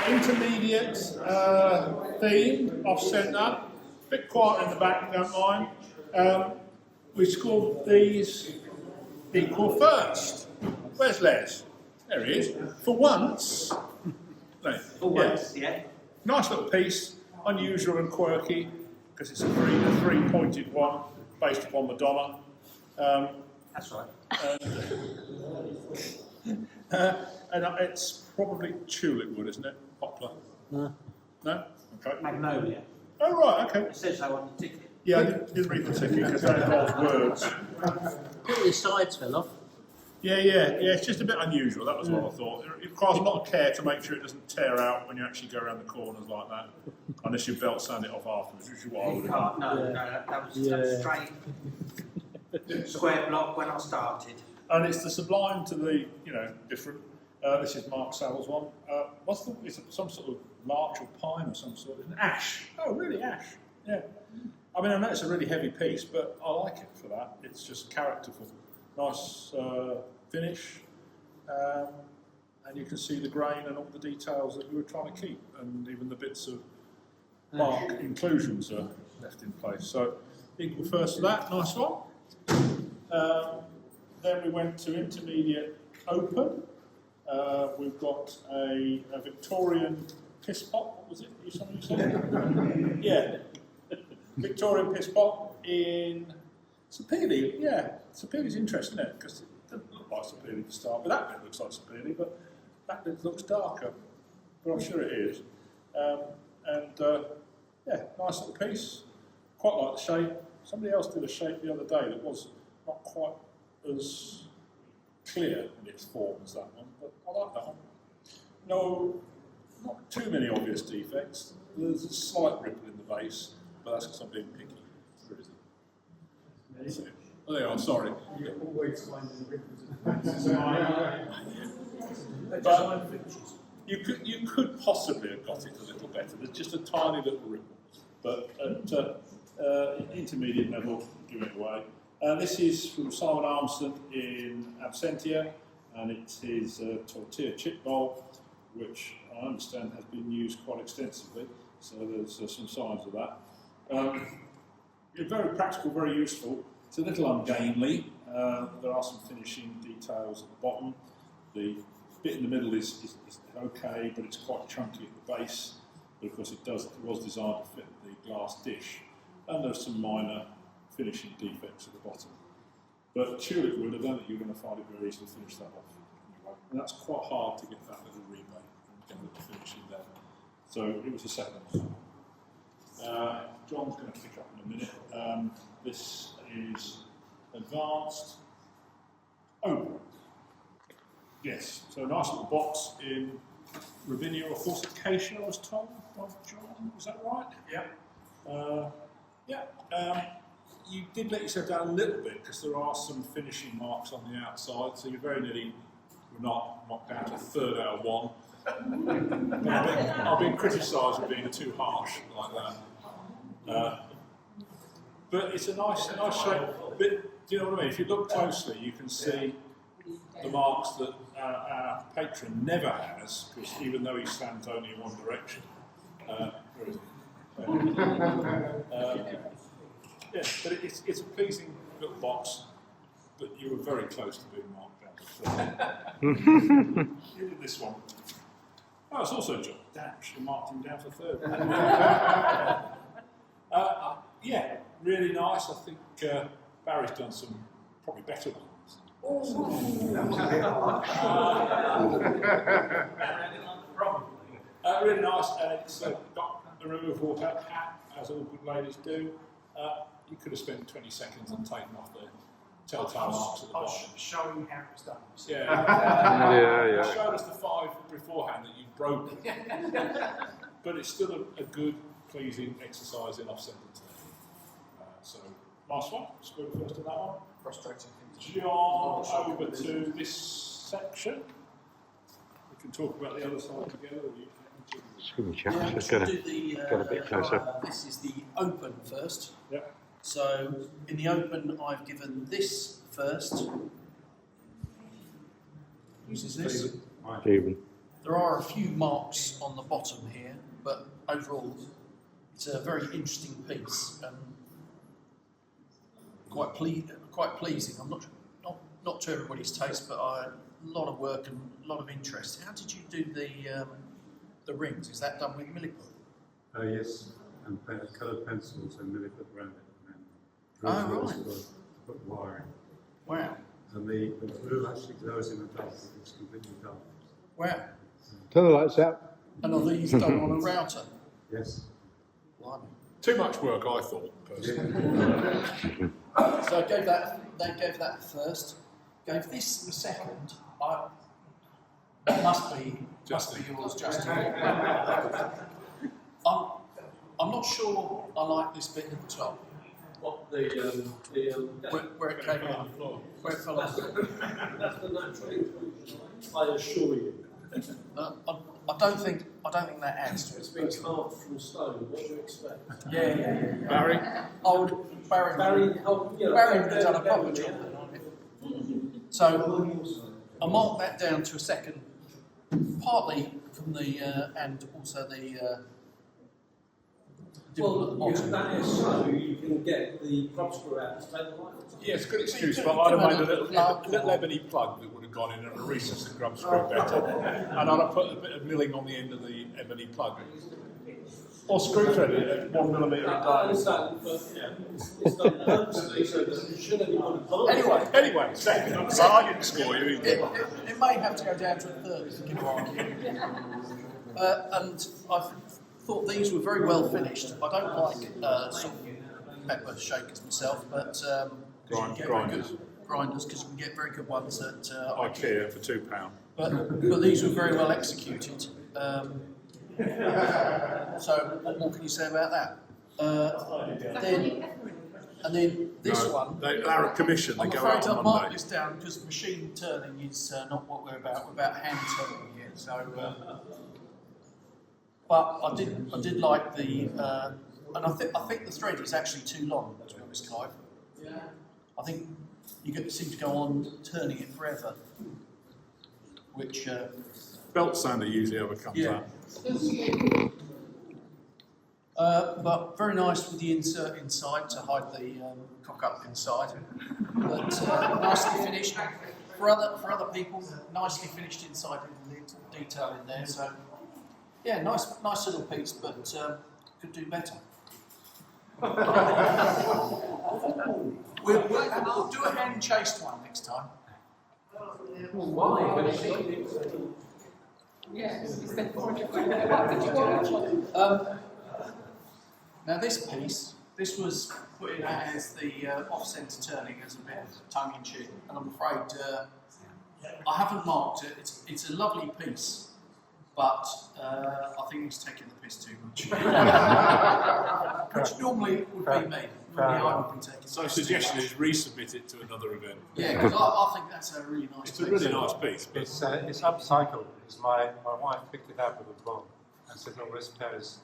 intermediate theme, I've sent that. A bit quiet in the back, don't mind. We scored these equal first. Where's Les? There he is. For once. No, For once, yeah. Nice little piece, unusual and quirky, because it's a three-pointed one based upon Madonna. That's right. And it's probably tulip wood, isn't it? Poplar. No. No? Okay. Magnolia. Oh, right, okay. It says so on the ticket. Yeah, I didn't read the ticket because that involves words. All the sides fell off. Yeah, it's just a bit unusual, that was what I thought. It requires a lot of care to make sure it doesn't tear out when you actually go around the corners like that. Unless you belt sand it off afterwards, which is what I would have done. No, that was straight square block when I started. And it's the sublime to the, different. This is Mark Saville's one. Is it some sort of larch or pine or some sort? An ash. Oh, really, ash. Yeah. I mean, I know it's a really heavy piece, but I like it for that. It's just characterful. Nice finish. And you can see the grain and all the details that we were trying to keep. And even the bits of bark inclusions are left in place. So, equal first to that. Nice one. Then we went to intermediate open. We've got a Victorian piss pot. What was it? You said? Yeah. Victorian piss pot in Sapele. Yeah. Sapele's interesting, isn't it? Because it doesn't look like Sapele to start with. That bit looks like Sapele, but that bit looks darker. But I'm sure it is. Nice little piece. Quite like the shape. Somebody else did a shape the other day that was not quite as clear in its form as that one, but I like that one. No, not too many obvious defects. There's a slight ripple in the base, but that's because I'm being picky. Where is it? Oh, there you are, sorry. You're always finding the ripples in the But you could possibly have got it a little better. There's just a tiny little ripple, but at intermediate level, give it away. This is from Simon Armstrong in Absentia, and it's his tortilla chip bowl, which I understand has been used quite extensively, so there's some signs of that. Very practical, very useful. It's a little ungainly. There are some finishing details at the bottom. The bit in the middle is okay, but it's quite chunky at the base, but of course it was designed to fit the glass dish, and there's some minor finishing defects at the bottom. But tulip wood, I don't think you're going to find it very easy to finish that off. Anyway. And that's quite hard to get that little rebate and get the finishing there. So it was a second. John's going to pick up in a minute. This is advanced. Oh, yes. So a nice little box in Ravinia or Forsythia, I was told by John. Is that right? Yeah. You did let yourself down a little bit because there are some finishing marks on the outside, so you very nearly were not knocked down to a third out of one. I've been criticised for being too harsh like that. But it's a nice shape. But, do you know what I mean? If you look closely, you can see the marks that our patron never has, because even though he stands only in one direction. Where is it? Yeah, but it's a pleasing little box, but you were very close to being marked down to third. This one. Oh, it's also John. Damn, should have marked him down for third. Yeah, really nice. I think Barry's done some probably better ones. Really nice, and it's got the removable hat, as all good ladies do. You could have spent 20 seconds and taken off the telltale marks at the bottom. showing how it's done. Yeah. You showed us the 5 beforehand that you've broken. But it's still a good, pleasing exercise in offsetting there. So, nice one. Let's go first to that one. Frustrating. John, over to this section. We can talk about the other side together. Excuse me, chaps, Yeah, just we'll get a bit closer. This is the open first. Yeah. So in the open, I've given this first. Whose is this? Even. There are a few marks on the bottom here, but overall it's a very interesting piece and quite pleasing. I'm not to everybody's taste, but a lot of work and a lot of interest. How did you do the rings? Is that done with milliput? Yes, and coloured pencils and milliput around it. Oh, And right. also put wiring. Wow, And the blue actually glows in the dark. It's completely dark. wow. Turn the lights out. And are these done on a router? Yes. Blimey. Too much work, I thought, personally. So I gave they gave that first, gave this the second. Must be yours, Justin. I'm not sure I like this bit at the top. What where it came out, where it fell off. That's the natural inclusion, I assure you. I don't think that adds to it. It's been carved from stone, what do you expect? Yeah. Barry? Barry would have done a proper job then on it. So I marked that down to a second, partly from the and also the Well, that is so you can get the prop screw out to take the light. Yeah, it's a good excuse, but I'd have made a little ebony plug that would have gone in and recessed the grub screw better. And I'd have put a bit of milling on the end of the ebony plug. Or screw thread it at 1 millimetre I diameter. understand, but it's done purposely so that should anybody buy it. Anyway, second. So I didn't score you either. it may have to go down to a third if you can argue. And I thought these were very well finished. I don't like salt and pepper shakers myself, but Grinders. Grinders, because you can get very good ones at IKEA for £2. but these were very well executed. So what more can you say about that? Then this one. They're a commission. They I'm go afraid out I'll on mark Monday. this down because machine turning is not what we're about. We're about hand turning here. So, but I did like the, and I think the thread is actually too long. To be honest, Clive. Yeah. I think you seem to go on turning it forever, which. Belt sander usually overcomes Yeah. that. But very nice with the insert inside to hide the cock up inside. But nicely finished for other people. Nicely finished inside with the detail in there. So yeah, nice little piece, but could do better. We'll do a hand chased one next time. Now this piece, this was put in as the off-centre turning as a bit of tongue-in-cheek, and I'm afraid I haven't marked it. It's a lovely piece, but I think it's taking the piss too much. Which normally would be me. Normally I would be taking. So the suggestion is resubmit it to another event. Yeah, because I think that's a really nice It's piece. a really nice piece. But It's upcycled. My wife picked it up with a bomb and said, "Oh, this pair is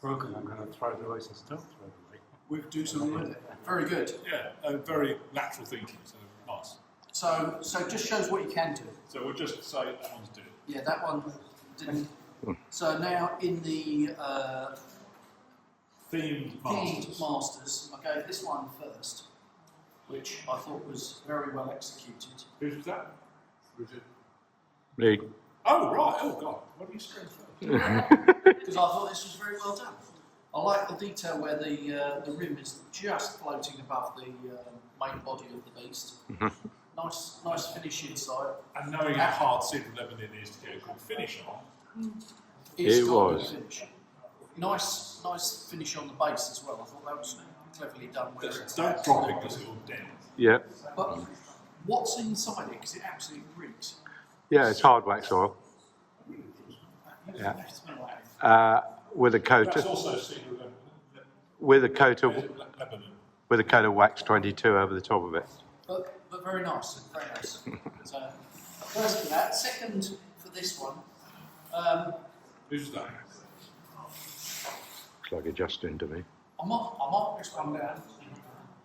broken. I'm going to throw it away." So don't throw it away. We'll do something with it. Very good. yeah, very lateral thinking. So nice. So just shows what you can do. So we'll just say that one's due. Yeah, that one didn't. So now in the Themed themed masters. masters, I gave this one first, which I thought was very well executed. Whose was that? Was it? Me. Oh right. Oh god. What do you scream first? Because I thought this was very well done. I like the detail where the rim is just floating above the main body of the beast. Nice finish inside. And knowing how hard Sid Lebanon is to get a good finish on. It's It got a good was. finish. Nice finish on the base as well. I thought that was cleverly done. Where Just it's don't drop it because it will dent. Yeah. But what's inside it? Because it absolutely reeks. Yeah, it's hard wax oil. Yeah. With a coat That's of, also Sid Lebanon. with a coat of Lebanon. with a coat of wax 22 over the top of it. But very nice, very nice. So first for that. Second for this one. Who's that? Looks like a Justin to me. I mark this one down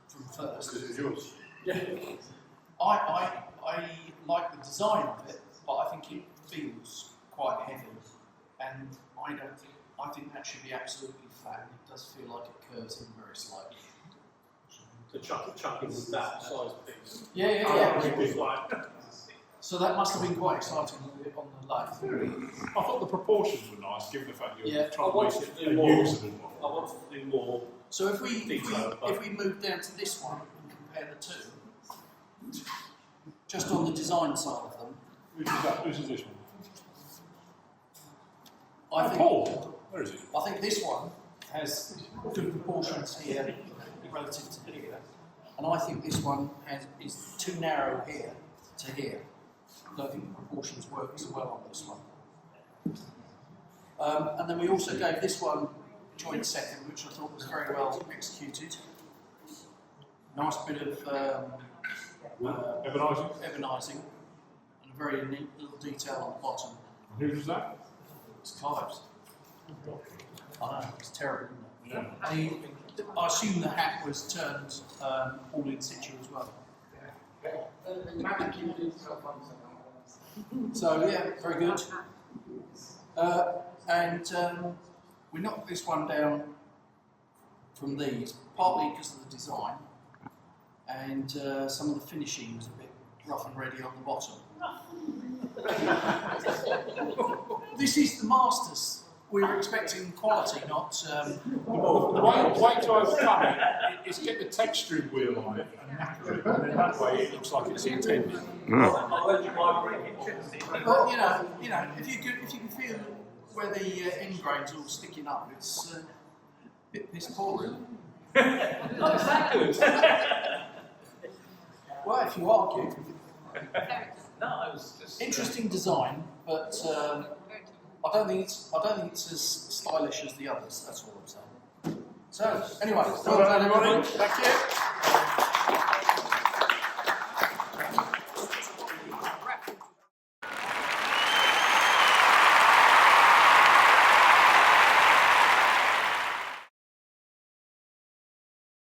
from first. Because it's yours. Yeah. I like the design of it, but I think it feels quite heavy, and I think that should be absolutely flat. It does feel like it curves in very slightly. To chuck in that size piece. Yeah. So that must have been quite exciting on the lathe. I thought the proportions were nice, given the fact you're Yeah. trying I to wanted make to it do a more. usable model. I wanted to do more. So if we Detail, move down to this one and compare the two, just on the design side of them, Which is that? Which is this one? I think Paul, where is he? I think this one has good proportions here relative to here, and I think this one is too narrow here to here. I don't think the proportions work so well on this one. And then we also gave this one joint second, which I thought was very well executed. Nice bit of ebonising, and a very neat little detail on the bottom. Who was that? It's Clive's. I know, it's terrible, isn't it? Yeah. And I assume the hat was turned all in situ as well. So yeah, very good. And we knocked this one down from these, partly because of the design, and some of the finishing was a bit rough and ready on the bottom. This is the Masters. We were expecting quality, not. The way to overcome it is get the texturing wheel on it and knacker it, and then that way it looks like it's intended. But you know, if you can feel where the end grain's all sticking up, it's a bit piss poor, really. Not that good. Well, if you argue, No, it was just interesting design, but I don't think it's as stylish as the others. That's all I'm saying. So anyway, Well done, everybody. Thank you.